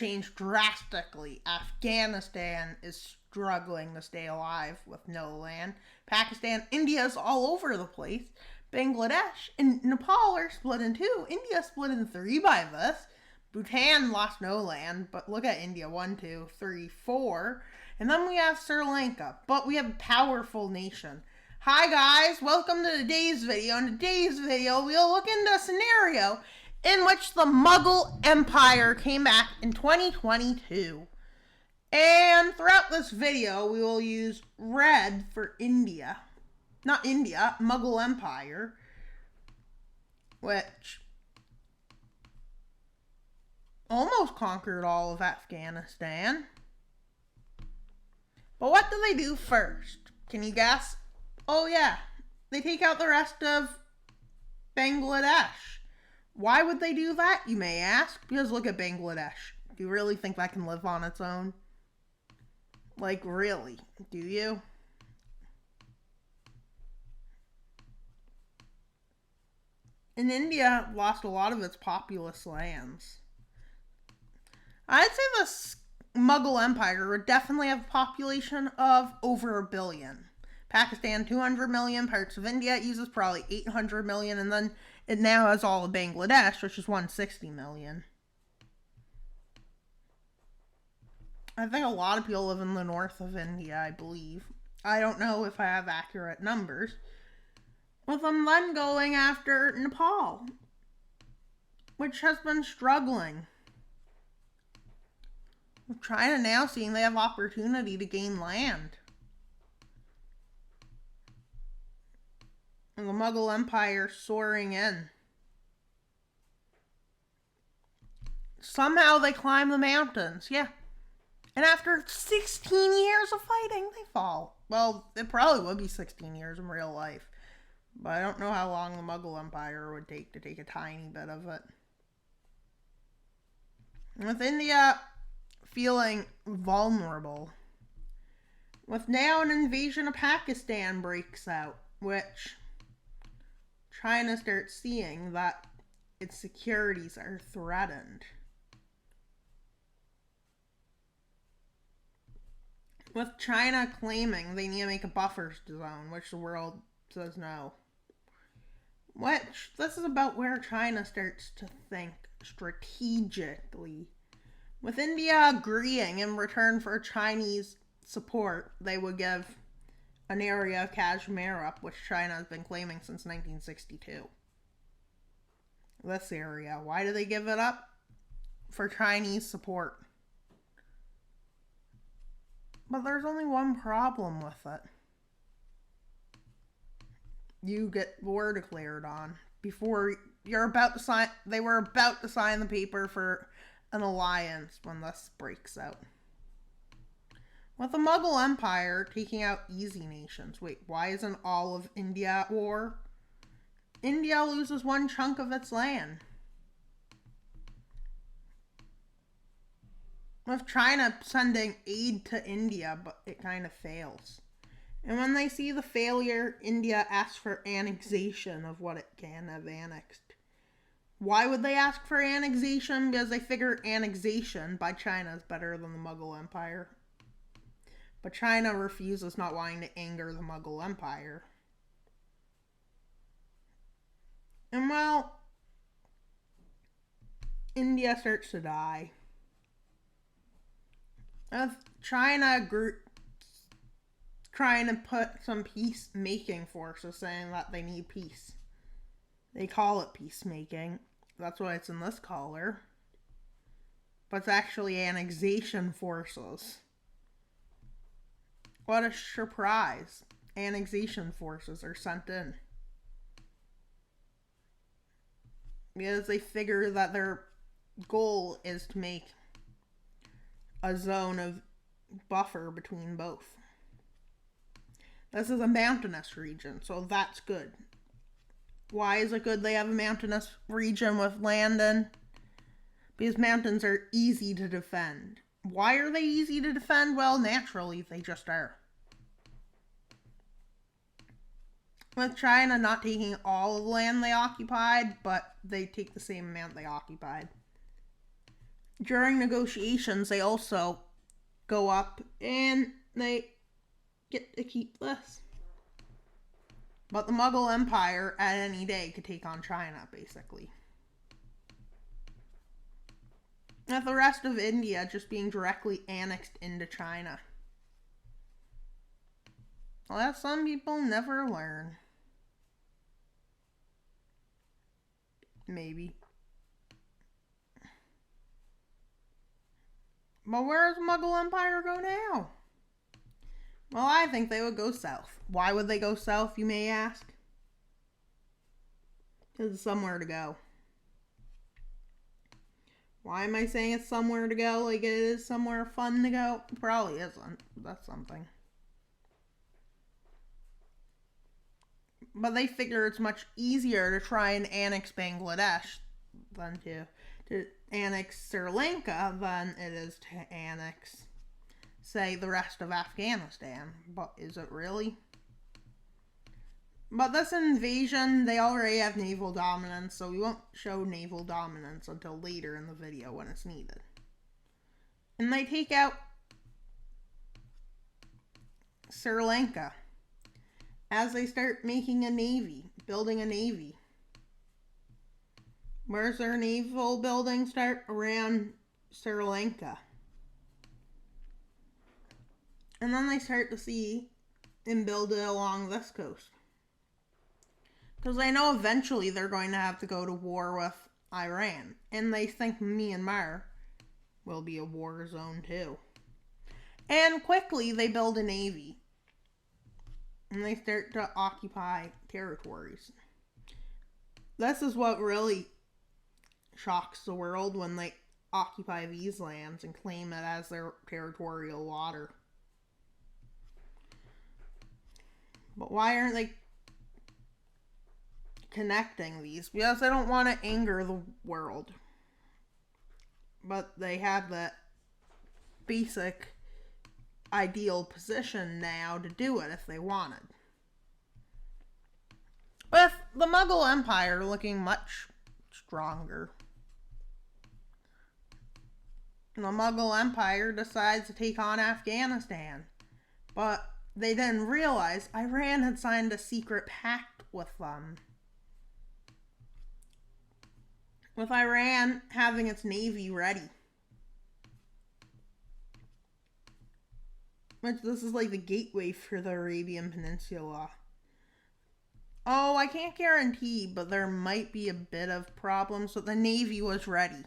changed drastically. Afghanistan is struggling to stay alive with no land. Pakistan, India is all over the place. Bangladesh and Nepal are split in two. India split in three by this. Bhutan lost no land, but look at India 1, 2, 3, 4. And then we have Sri Lanka, but we have a powerful nation. Hi guys, welcome to today's video. In today's video, we'll look into a scenario in which the Mughal Empire came back in 2022. And throughout this video, we will use red for India. Not India, Mughal Empire, which almost conquered all of Afghanistan. But what do they do first? Can you guess? Oh yeah, they take out the rest of Bangladesh. Why would they do that, you may ask? Because look at Bangladesh. Do you really think that can live on its own? Like, really? Do you? And India lost a lot of its populous lands. I'd say the Mughal Empire would definitely have a population of over 1 billion. Pakistan, 200 million. Parts of India it uses probably 800 million. And then it now has all of Bangladesh, which is 160 million. I think a lot of people live in the north of India, I believe. I don't know if I have accurate numbers. With them then going after Nepal, which has been struggling. With China now seeing they have opportunity to gain land. And the Mughal Empire soaring in. Somehow they climb the mountains, yeah. And after 16 years of fighting, they fall. Well, it probably would be 16 years in real life. But I don't know how long the Mughal Empire would take to take a tiny bit of it. With India feeling vulnerable, with now an invasion of Pakistan breaks out, which China starts seeing that its securities are threatened. With China claiming they need to make a buffer zone, which the world says no. Which, this is about where China starts to think strategically. With India agreeing in return for Chinese support, they would give an area of Kashmir up, which China has been claiming since 1962. This area. Why do they give it up? For Chinese support. But there's only one problem with it. You get war declared on before you're about to sign. They were about to sign the paper for an alliance when this breaks out. With the Mughal Empire taking out easy nations. Wait, why isn't all of India at war? India loses one chunk of its land. With China sending aid to India, but it kind of fails. And when they see the failure, India asks for annexation of what it can have annexed. Why would they ask for annexation? Because they figure annexation by China is better than the Mughal Empire. But China refuses, not wanting to anger the Mughal Empire. And well, India starts to die. With China trying to put some peacemaking forces, saying that they need peace. They call it peacemaking. That's why it's in this color. But it's actually annexation forces. What a surprise. Annexation forces are sent in. Because they figure that their goal is to make a zone of buffer between both. This is a mountainous region, so that's good. Why is it good they have a mountainous region with land in? Because mountains are easy to defend. Why are they easy to defend? Well, naturally, they just are. With China not taking all of the land they occupied, but they take the same amount they occupied. during negotiations, they also go up and they get to keep this. But the Mughal Empire at any day could take on China, basically. With the rest of India just being directly annexed into China. Well, that some people never learn. Maybe. But where does the Mughal Empire go now? Well, I think they would go south. Why would they go south, you may ask? Because it's somewhere to go. Why am I saying it's somewhere to go? Like it is somewhere fun to go? It probably isn't. That's something. But they figure it's much easier to try and annex Bangladesh than to annex Sri Lanka than it is to annex, say, the rest of Afghanistan. But is it really? But this invasion, they already have naval dominance, so we won't show naval dominance until later in the video when it's needed. And they take out Sri Lanka as they start making a navy, building a navy. Where's their naval building start? Around Sri Lanka. And then they start to see and build it along this coast. Because they know eventually they're going to have to go to war with Iran. And they think Myanmar will be a war zone too. And quickly they build a navy. And they start to occupy territories. This is what really shocks the world when they occupy these lands and claim it as their territorial water. But why aren't they connecting these? Because they don't want to anger the world. But they have that basic ideal position now to do it if they wanted. With the Mughal Empire looking much stronger, the Mughal Empire decides to take on Afghanistan. But they didn't realize Iran had signed a secret pact with them. With Iran having its navy ready. Which this is like the gateway for the Arabian Peninsula. Oh, I can't guarantee, but there might be a bit of problems, but the navy was ready.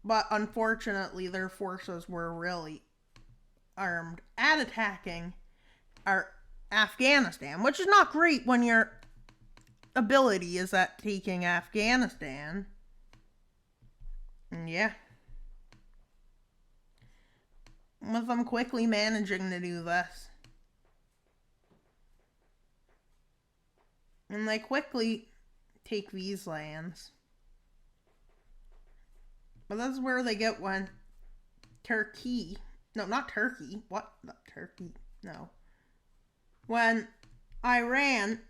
But unfortunately, their forces were really armed at attacking Afghanistan, which is not great when your ability is at taking Afghanistan. And yeah. With them quickly managing to do this. And they quickly take these lands. But that's where they get when Turkey... No, not Turkey. What? Not Turkey. No. When Iran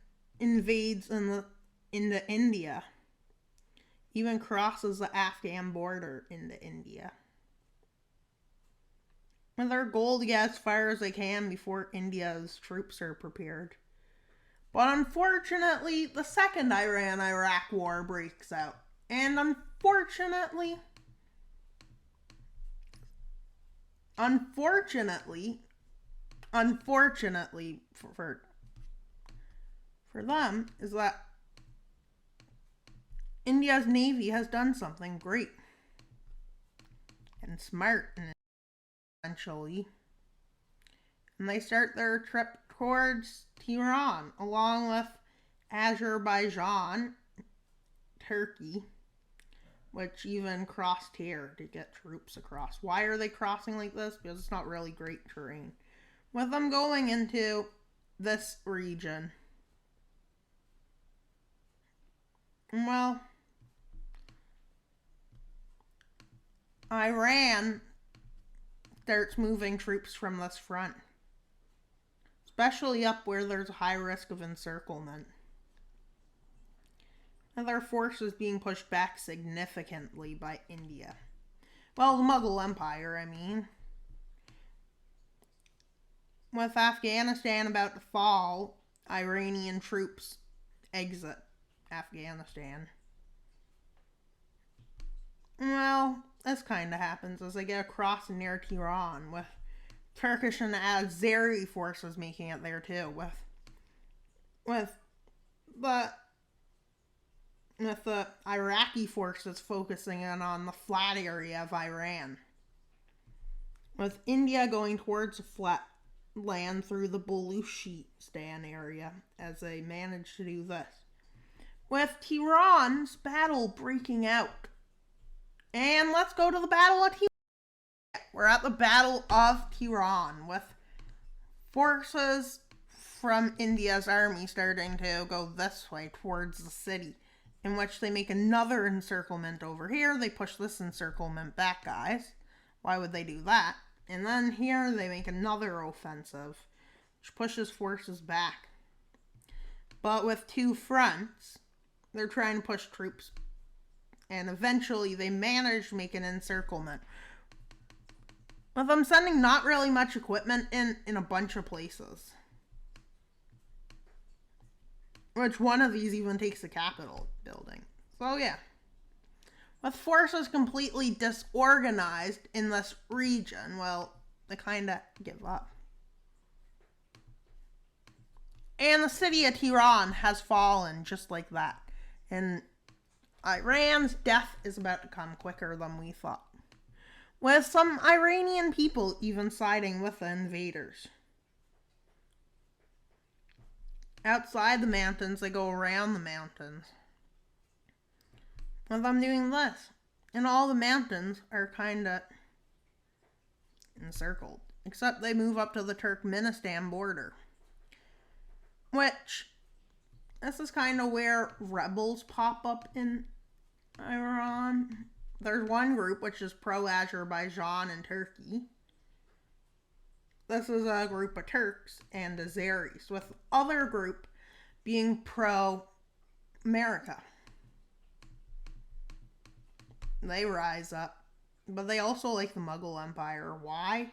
invades into India. Even crosses the Afghan border into India. And their goal to get as far as they can before India's troops are prepared. But unfortunately, the second Iran-Iraq war breaks out. And unfortunately for them, is that India's navy has done something great and smart and eventually. And they start their trip towards Tehran, along with Azerbaijan, Turkey, which even crossed here to get troops across. Why are they crossing like this? Because it's not really great terrain. With them going into this region, well, Iran starts moving troops from this front, especially up where there's a high risk of encirclement. and their forces being pushed back significantly by India. Well, the Mughal Empire, I mean. With Afghanistan about to fall, Iranian troops exit Afghanistan. Well, this kind of happens as they get across near Tehran, with Turkish and Azeri forces making it there too, with the Iraqi forces focusing in on the flat area of Iran, with India going towards the flat land through the Baluchistan area as they manage to do this, with Tehran's battle breaking out. And let's go to the Battle of Tehran. We're at the Battle of Tehran, with forces from India's army starting to go this way towards the city, in which they make another encirclement over here. They push this encirclement back, guys. Why would they do that? And then here they make another offensive, which pushes forces back. But with two fronts, they're trying to push troops. And eventually they manage to make an encirclement, with them sending not really much equipment in a bunch of places. Which one of these even takes the Capitol building. So yeah. With forces completely disorganized in this region, well, they kind of give up. And the city of Tehran has fallen just like that. And Iran's death is about to come quicker than we thought, with some Iranian people even siding with the invaders. Outside the mountains, they go around the mountains, with them doing this. And all the mountains are kind of encircled, except they move up to the Turkmenistan border, which, this is kind of where rebels pop up in Iran. There's one group which is pro-Azerbaijan and Turkey. This is a group of Turks and Azeris, with the other group being pro-America. They rise up, but they also like the Mughal Empire. Why?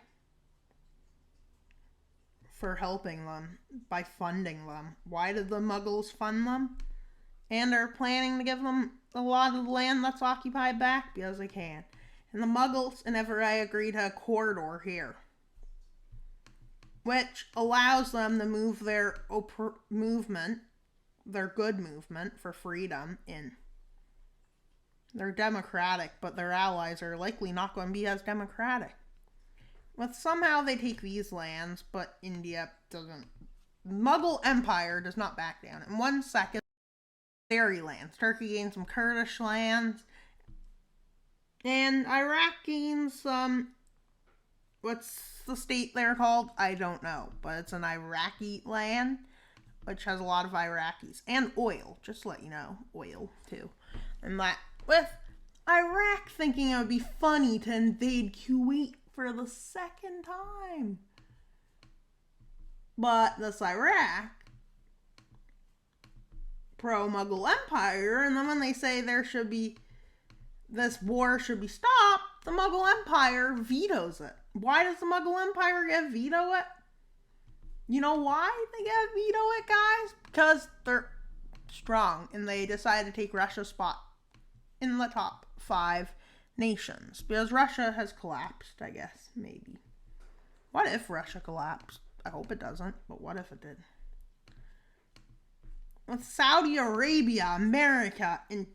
For helping them, by funding them. Why did the Mughals fund them? And are planning to give them a lot of the land that's occupied back? Because they can. And the Mughals and Everai agree to a corridor here, which allows them to move their movement, their good movement for freedom in. They're democratic, but their allies are likely not going to be as democratic. But somehow they take these lands, but India doesn't. Mughal Empire does not back down. In 1 second, Azeri lands. Turkey gains some Kurdish lands. And Iraq gains some, what's the state they're called? I don't know. But it's an Iraqi land, which has a lot of Iraqis. And oil, just to let you know. Oil, too. And that, with Iraq thinking it would be funny to invade Kuwait for the second time. But this Iraq, pro-Mughal Empire, and then when they say this war should be stopped, the Mughal Empire vetoes it. Why does the Mughal Empire get veto it? You know why they get veto it, guys? Because they're strong, and they decide to take Russia's spot in the top 5 nations. Because Russia has collapsed, I guess, maybe. What if Russia collapsed? I hope it doesn't, but what if it did? With Saudi Arabia, America, and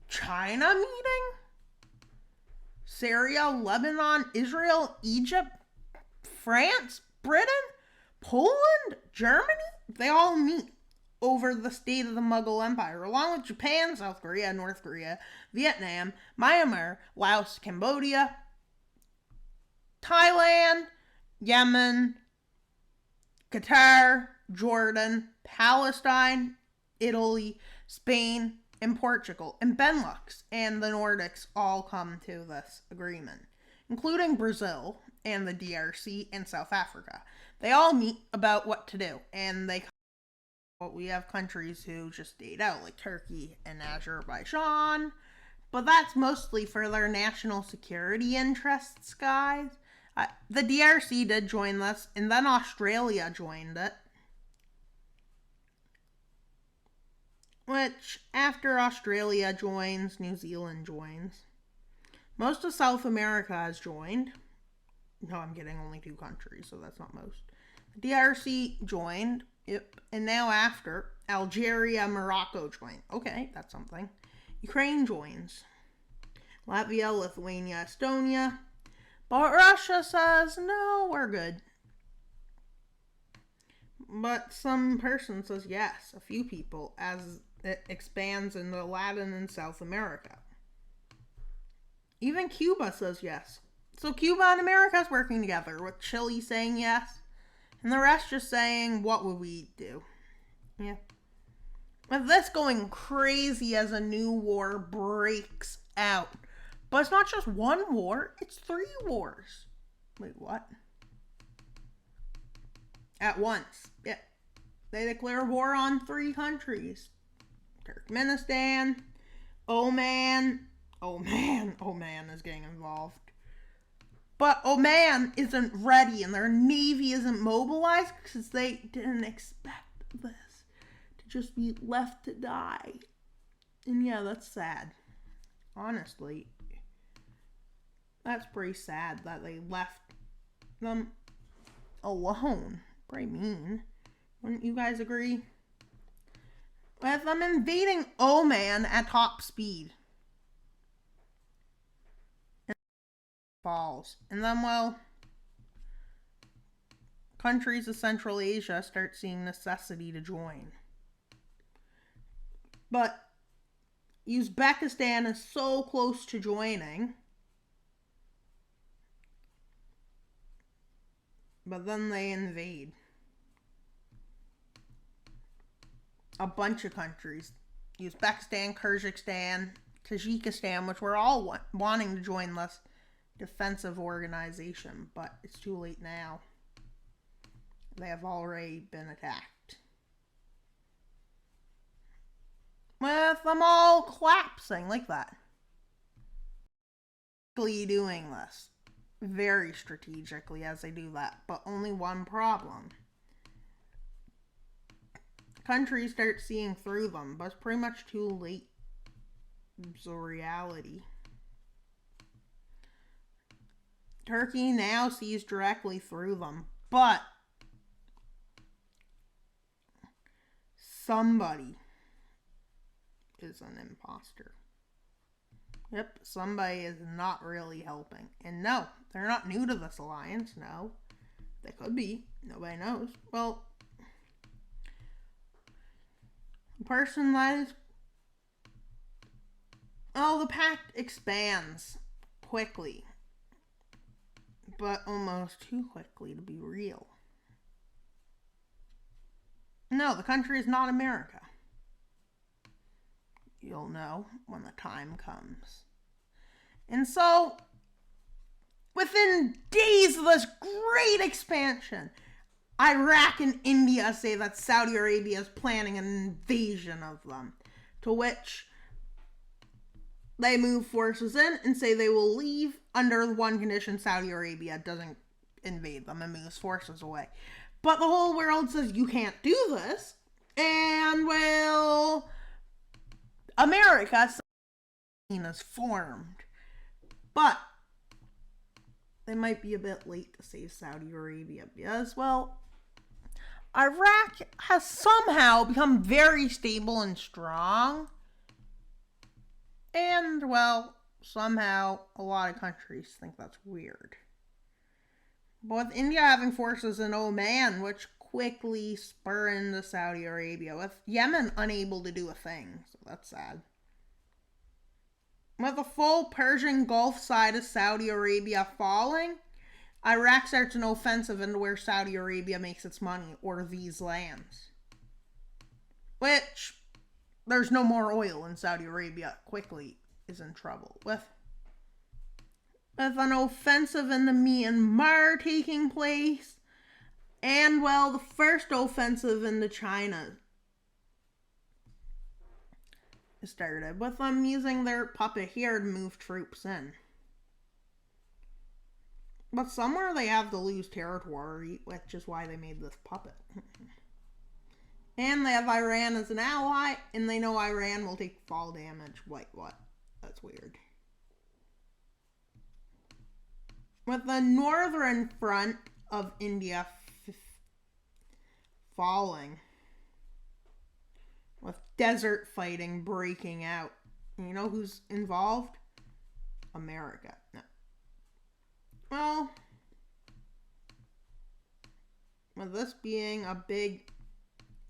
China meeting? Syria, Lebanon, Israel, Egypt, France, Britain, Poland, Germany? They all meet over the state of the Mughal Empire, along with Japan, South Korea, North Korea, Vietnam, Myanmar, Laos, Cambodia, Thailand, Yemen, Qatar, Jordan, Palestine, Italy, Spain, and Portugal, and Benelux and the Nordics all come to this agreement, including Brazil and the DRC and South Africa. They all meet about what to do, and they But we have countries who just stayed out, like Turkey and Azerbaijan. But that's mostly for their national security interests, guys. The DRC did join this, and then Australia joined it. Which, after Australia joins, New Zealand joins. Most of South America has joined. No, I'm getting only 2 countries, so that's not most. The DRC joined. Yep. And now after, Algeria, Morocco joined. Okay, that's something. Ukraine joins. Latvia, Lithuania, Estonia. But Russia says, no, we're good. But some person says yes, a few people, as it expands into Latin and South America. Even Cuba says yes. So Cuba and America is working together, with Chile saying yes, and the rest just saying, what would we do? Yeah. With this going crazy as a new war breaks out. But it's not just one war, it's 3 wars. Wait, what? At once. Yeah. They declare war on 3 countries. Turkmenistan, Oman is getting involved. But Oman isn't ready and their navy isn't mobilized because they didn't expect this to just be left to die. And yeah, that's sad. Honestly, that's pretty sad that they left them alone. Pretty mean. Wouldn't you guys agree? With them invading Oman at top speed. Falls. And then, well, countries of Central Asia start seeing necessity to join. But Uzbekistan is so close to joining. But then they invade. A bunch of countries. Uzbekistan, Kyrgyzstan, Tajikistan, which were all wanting to join this defensive organization, but it's too late now. They have already been attacked. With them all collapsing like that. Doing this very strategically as they do that, but only one problem. Countries start seeing through them, but it's pretty much too late. It's a reality. Turkey now sees directly through them, but somebody is an imposter. Yep, somebody is not really helping. And no, they're not new to this alliance, no. They could be. Nobody knows. Well, the person that is... Oh, the pact expands quickly. But almost too quickly to be real. No, the country is not America. You'll know when the time comes. And so, within days of this great expansion, Iraq and India say that Saudi Arabia is planning an invasion of them, to which they move forces in and say they will leave under one condition: Saudi Arabia doesn't invade them and moves forces away. But the whole world says you can't do this, and well, America is formed. But they might be a bit late to save Saudi Arabia because, well, Iraq has somehow become very stable and strong. And, well, somehow a lot of countries think that's weird. But with India having forces in Oman, which quickly spur into Saudi Arabia, with Yemen unable to do a thing, so that's sad. With the full Persian Gulf side of Saudi Arabia falling, Iraq starts an offensive into where Saudi Arabia makes its money, or these lands. Which, there's no more oil in Saudi Arabia, quickly is in trouble. With an offensive into Myanmar taking place, and, well, the first offensive into China started, with them using their puppet here to move troops in. But somewhere they have to lose territory, which is why they made this puppet. And they have Iran as an ally, and they know Iran will take fall damage. Wait, what? That's weird. With the northern front of India falling, with desert fighting breaking out, you know who's involved? America. No. Well, with this being a big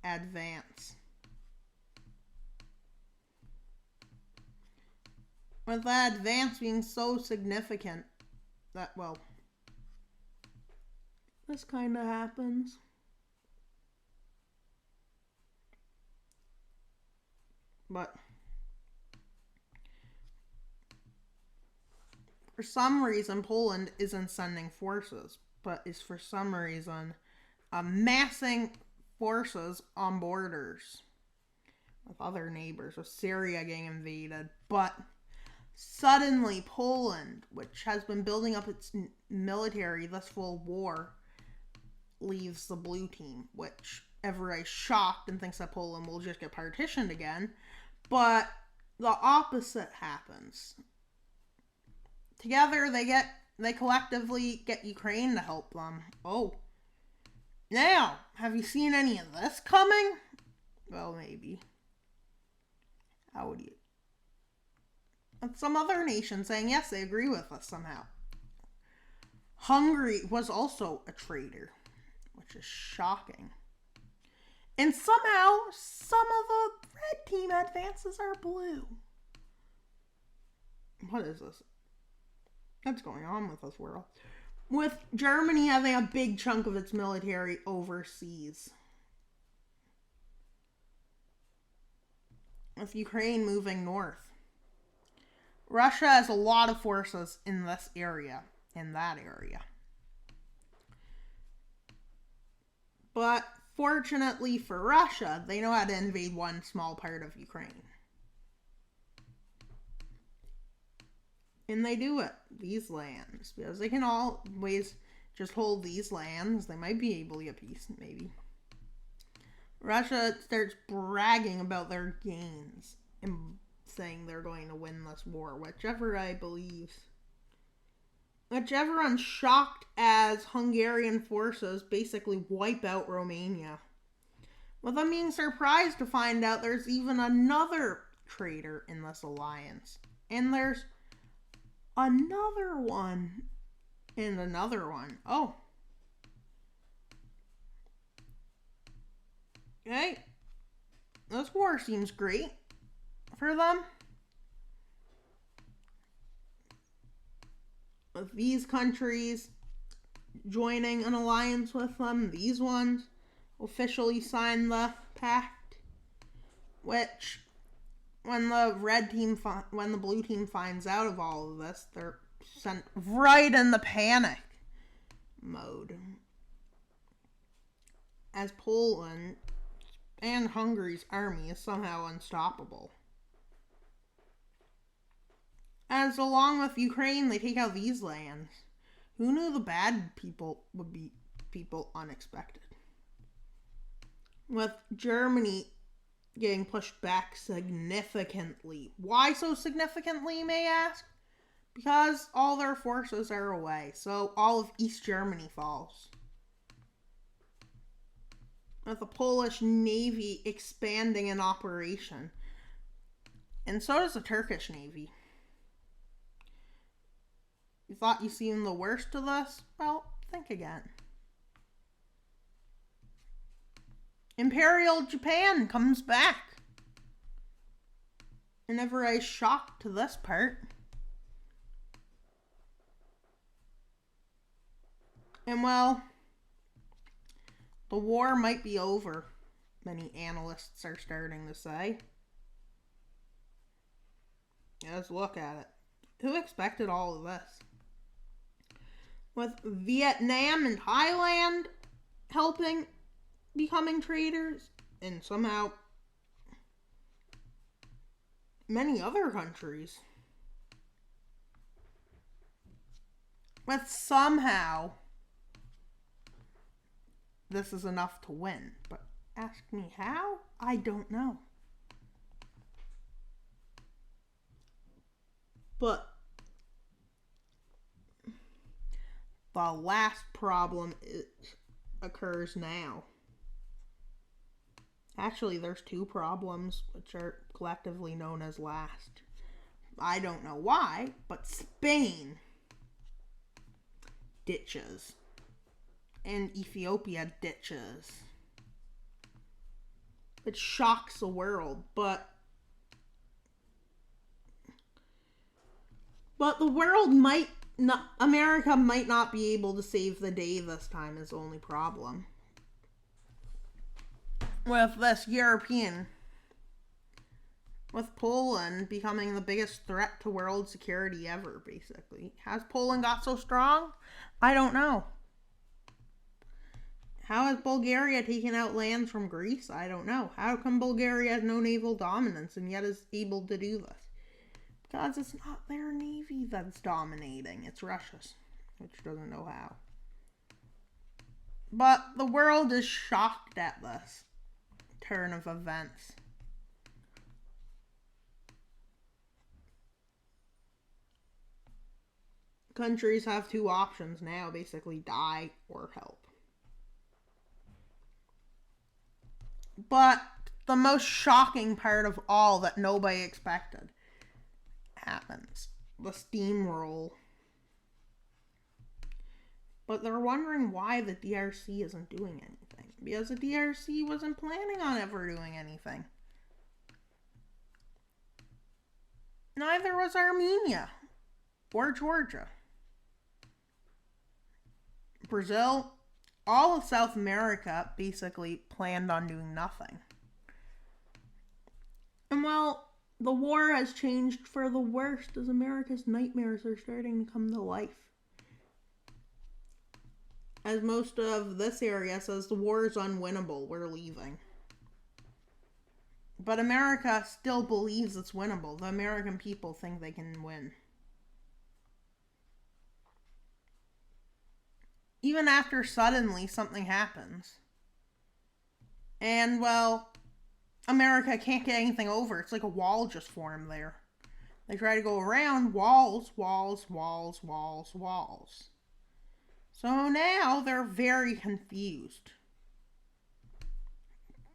advance, with that advance being so significant that, well, this kind of happens. But for some reason, Poland isn't sending forces, but is for some reason amassing forces on borders with other neighbors, with Syria getting invaded. But suddenly Poland, which has been building up its military this full war, leaves the blue team, which everybody's shocked and thinks that Poland will just get partitioned again. But the opposite happens. Together they collectively get Ukraine to help them. Oh. Now, have you seen any of this coming? Well, maybe. How would you? And some other nation saying yes, they agree with us somehow. Hungary was also a traitor, which is shocking. And somehow, some of the red team advances are blue. What is this? What's going on with this world? With Germany having a big chunk of its military overseas. With Ukraine moving north. Russia has a lot of forces in this area, in that area. But fortunately for Russia, they know how to invade one small part of Ukraine. And they do it, these lands, because they can always just hold these lands. They might be able to get peace, maybe. Russia starts bragging about their gains and saying they're going to win this war, whichever I believe. Which everyone's shocked as Hungarian forces basically wipe out Romania. With them being surprised to find out there's even another traitor in this alliance. And there's another one. And another one. Oh. Okay. This war seems great for them. With these countries joining an alliance with them, these ones officially signed the pact, which when the blue team finds out of all of this, they're sent right in the panic mode. As Poland and Hungary's army is somehow unstoppable. As along with Ukraine, they take out these lands. Who knew the bad people would be people unexpected? With Germany getting pushed back significantly. Why so significantly, you may ask? Because all their forces are away, so all of East Germany falls. With the Polish Navy expanding in operation. And so does the Turkish Navy. You thought you seen the worst of this? Well, think again. Imperial Japan comes back. And everybody's shocked to this part. And well, the war might be over, many analysts are starting to say. Let's look at it. Who expected all of this? With Vietnam and Thailand becoming traitors, and somehow many other countries. But somehow, this is enough to win. But ask me how? I don't know. But the last problem occurs now. Actually, there's two problems which are collectively known as last. I don't know why, but Spain ditches. And Ethiopia ditches. It shocks the world, but the world might not, America might not be able to save the day this time is the only problem. With this with Poland becoming the biggest threat to world security ever, basically. Has Poland got so strong? I don't know. How has Bulgaria taken out lands from Greece? I don't know. How come Bulgaria has no naval dominance and yet is able to do this? Because it's not their navy that's dominating. It's Russia's, which doesn't know how. But the world is shocked at this turn of events. Countries have two options now, basically die or help. But the most shocking part of all that nobody expected happens. The steamroll. But they're wondering why the DRC isn't doing anything. Because the DRC wasn't planning on ever doing anything. Neither was Armenia or Georgia. Brazil, all of South America basically planned on doing nothing. And well, the war has changed for the worst as America's nightmares are starting to come to life. As most of this area says the war is unwinnable, we're leaving. But America still believes it's winnable. The American people think they can win. Even after suddenly something happens. And, well, America can't get anything over. It's like a wall just formed there. They try to go around walls. So now they're very confused.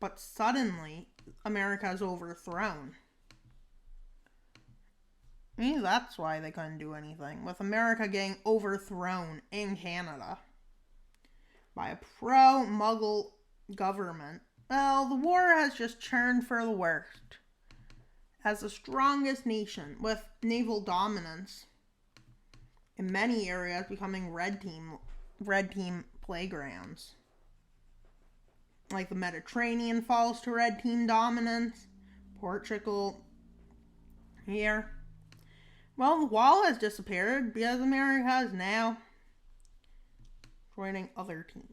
But suddenly, America is overthrown. Maybe that's why they couldn't do anything. With America getting overthrown in Canada by a pro-Mughal government, well, the war has just churned for the worst. As the strongest nation with naval dominance in many areas becoming red team playgrounds. Like the Mediterranean falls to red team dominance. Portugal here. Well, the wall has disappeared because America is now joining other teams.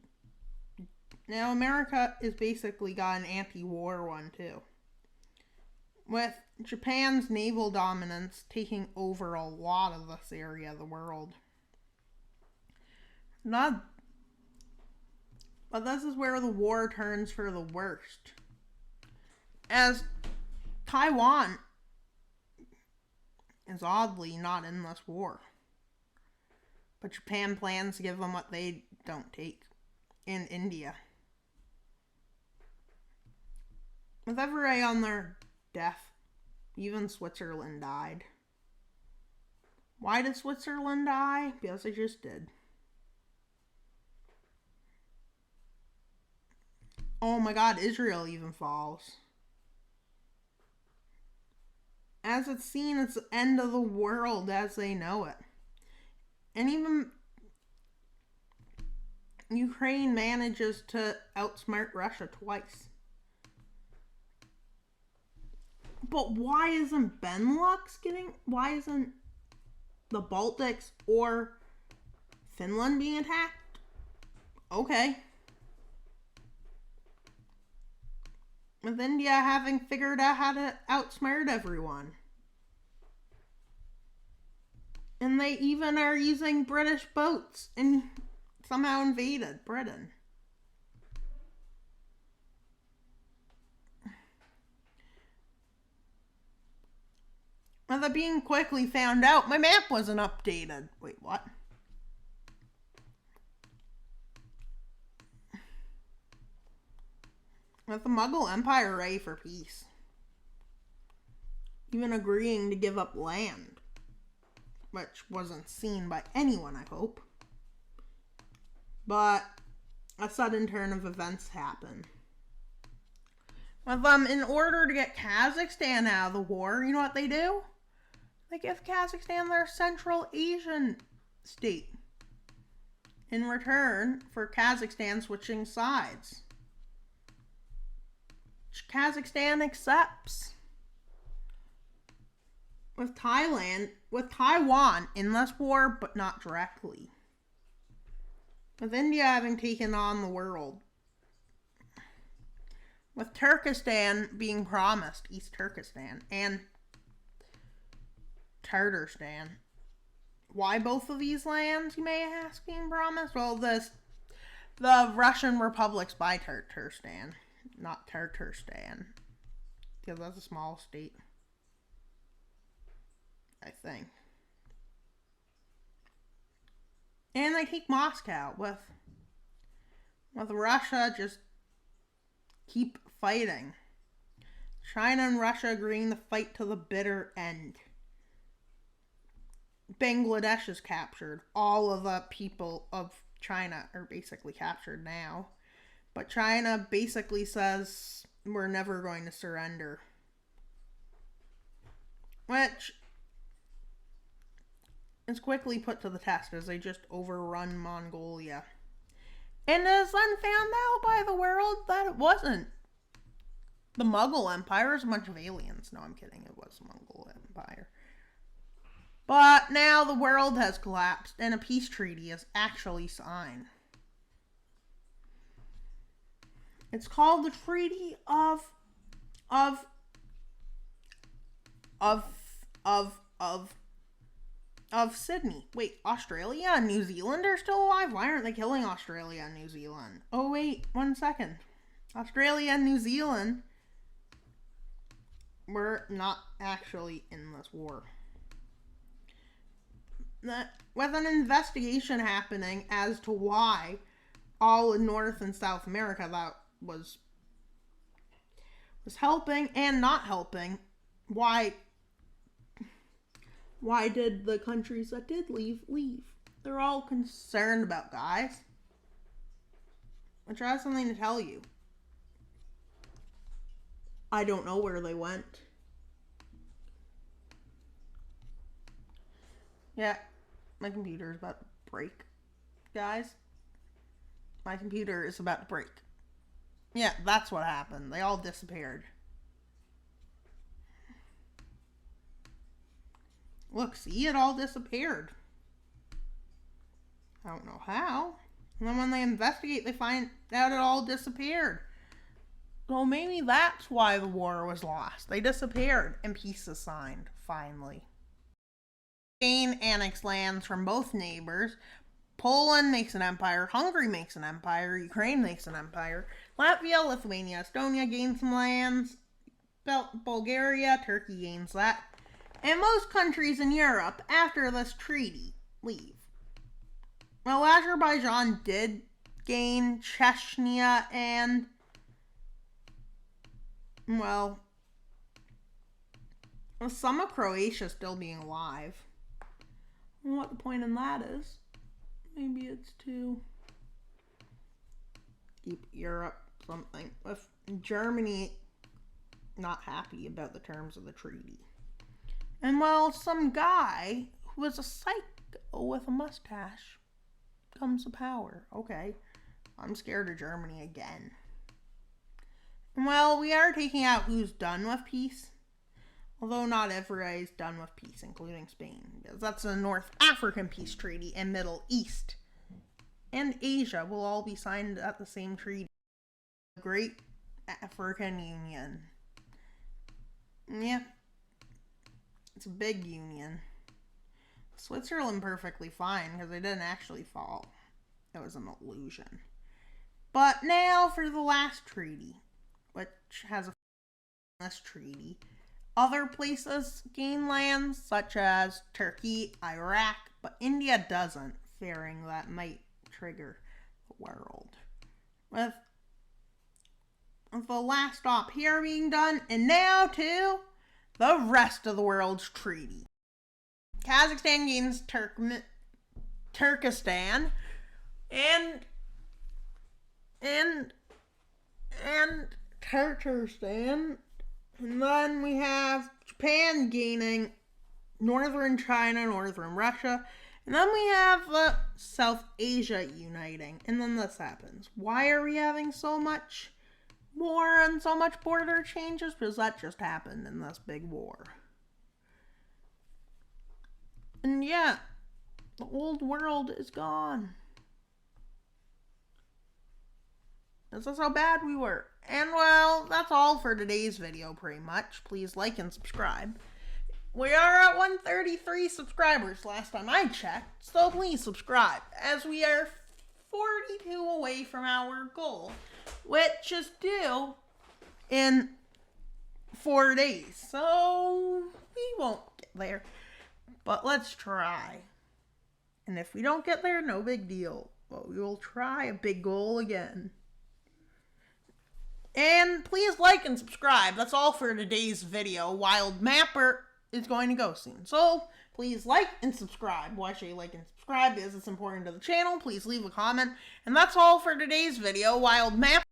Now, America is basically got an anti-war one, too. With Japan's naval dominance taking over a lot of this area of the world. But this is where the war turns for the worst. As Taiwan is oddly not in this war. But Japan plans to give them what they don't take in India. With everybody on their death, even Switzerland died. Why did Switzerland die? Because they just did. Oh my god, Israel even falls. As it's seen, it's the end of the world as they know it. And even Ukraine manages to outsmart Russia twice. But why isn't why isn't the Baltics or Finland being attacked? Okay. With India having figured out how to outsmart everyone. And they even are using British boats and somehow invaded Britain. With it being quickly found out, my map wasn't updated. Wait, what? With the Mughal Empire ready for peace. Even agreeing to give up land. Which wasn't seen by anyone, I hope. But a sudden turn of events happened. With in order to get Kazakhstan out of the war, you know what they do? They give Kazakhstan their Central Asian state in return for Kazakhstan switching sides. Which Kazakhstan accepts. With Taiwan in this war, but not directly. With India having taken on the world. With Turkestan being promised, East Turkestan, and Tartarstan. Why both of these lands, you may ask, being promised? Well, the Russian republics by Tartarstan, not Tartarstan, because that's a small state, I think. And they take Moscow with Russia just keep fighting. China and Russia agreeing to fight to the bitter end. Bangladesh is captured. All of the people of China are basically captured now. But China basically says we're never going to surrender. Which is quickly put to the test as they just overrun Mongolia. And it is then found out by the world that it wasn't the Mughal Empire. It was a bunch of aliens. No, I'm kidding. It was the Mughal Empire. But now the world has collapsed and a peace treaty is actually signed. It's called the Treaty of Sydney. Wait, Australia and New Zealand are still alive? Why aren't they killing Australia and New Zealand? Oh wait, 1 second. Australia and New Zealand were not actually in this war. With an investigation happening as to why all in North and South America that was helping and not helping, why did the countries that did leave? They're all concerned about, guys. Which I have something to tell you. I don't know where they went. Yeah, my computer is about to break. Guys, my computer is about to break. Yeah, that's what happened. They all disappeared. Look, see, it all disappeared. I don't know how. And then when they investigate, they find out it all disappeared. Well, maybe that's why the war was lost. They disappeared and peace is signed, finally. Spain annexed lands from both neighbors. Poland makes an empire. Hungary makes an empire. Ukraine makes an empire. Latvia, Lithuania, Estonia gain some lands. Bulgaria, Turkey gains that. And most countries in Europe, after this treaty, leave. Well, Azerbaijan did gain Chechnya and, well, some of Croatia still being alive. I don't know what the point in that is. Maybe it's to keep Europe something. With Germany not happy about the terms of the treaty. And well, some guy who was a psycho with a mustache comes to power. Okay, I'm scared of Germany again. And well, we are taking out who's done with peace. Although not everybody's done with peace, including Spain. Because that's a North African peace treaty and Middle East. And Asia will all be signed at the same treaty. The Great African Union. Yeah. It's a big union. Switzerland perfectly fine because they didn't actually fall. It was an illusion. But now for the last treaty, which has a this treaty. Other places gain lands, such as Turkey, Iraq, but India doesn't, fearing that might trigger the world. With the last stop here being done, and now to the rest of the world's treaty. Kazakhstan gains Turkestan, and Turkestan. And then we have Japan gaining northern China, northern Russia. And then we have South Asia uniting. And then this happens. Why are we having so much war and so much border changes? Because that just happened in this big war. And yeah, the old world is gone. This is how bad we were. And well, that's all for today's video pretty much. Please like and subscribe. We are at 133 subscribers last time I checked, so please subscribe, as we are 42 away from our goal, which is due in 4 days. So we won't get there, but let's try. And if we don't get there, no big deal. But we will try a big goal again. And please like and subscribe. That's all for today's video. Wild Mapper is going to go soon. So please like and subscribe. Why should you like and subscribe? Because it's important to the channel. Please leave a comment. And that's all for today's video. Wild Mapper.